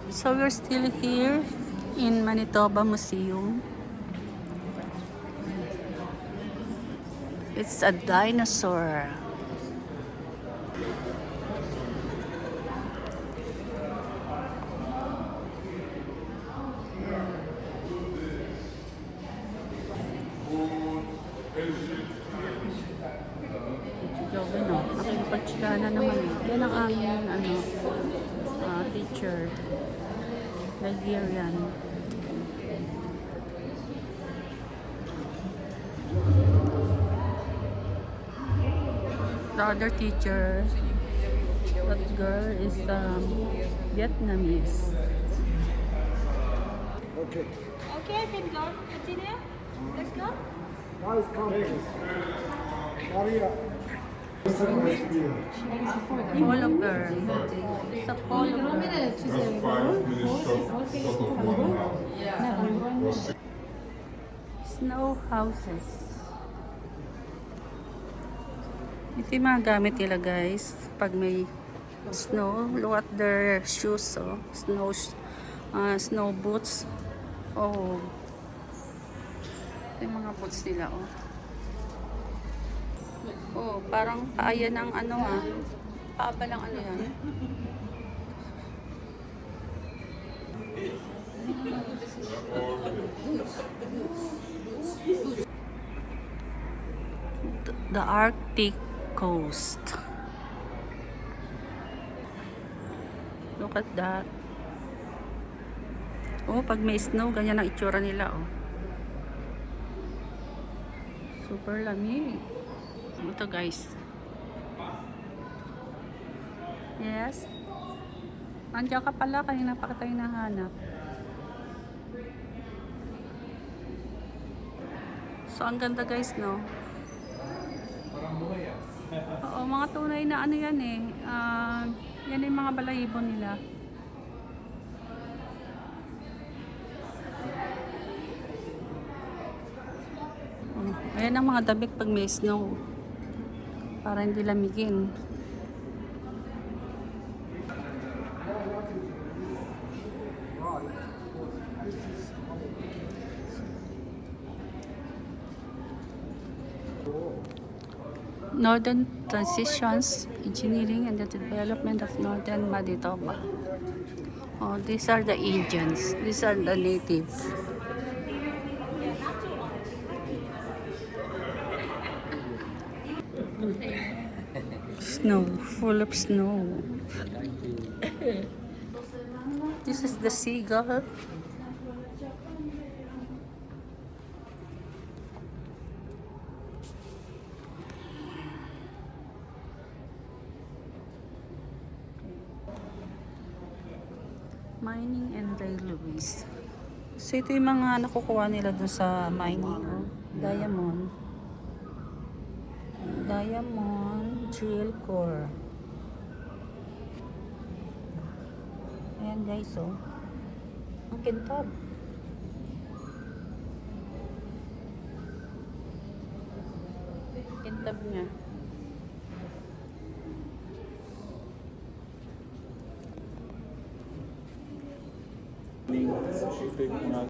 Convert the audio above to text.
So we're still here in Manitoba Museum. It's a dinosaur. Joven, no? Nakipagchikana naman eh. Yan ang aming, teacher. Nigerian. The other teacher, that girl is Vietnamese. Okay. Okay, I can go. Continue. Let's go. Now it's coming. Maria. It's a nice view. Polo girl. It's a polo girl. Snow houses. Ito yung mga gamit nila guys. Pag may snow, look at their shoes. Oh. Snow boots. Oh. Ito yung mga boots nila. Oh. Oh, parang paaya ng paaba lang yan. The Arctic coast. Look at that. Oh, pag may snow, ganyan ang itsura nila, oh. Super lamig. Ito, guys. Yes. Andiyan ka pala, kanina pa kita hinahanap. So, ang ganda, guys, no? Oo, mga tunay na yan eh. Yan yung mga balahibo nila. Ayan ang mga damit pag may snow. Para hindi lamigin. Northern Transitions, Engineering and the Development of Northern Manitoba. Oh, these are the Indians. These are the native. Snow, full of snow. This is the seagull. Mining and railways. So ito yung mga nakukuha nila dun sa mining. Oh. Diamond. Diamond drill core. Ayan guys, oh. Ang kintab. Kintab niya.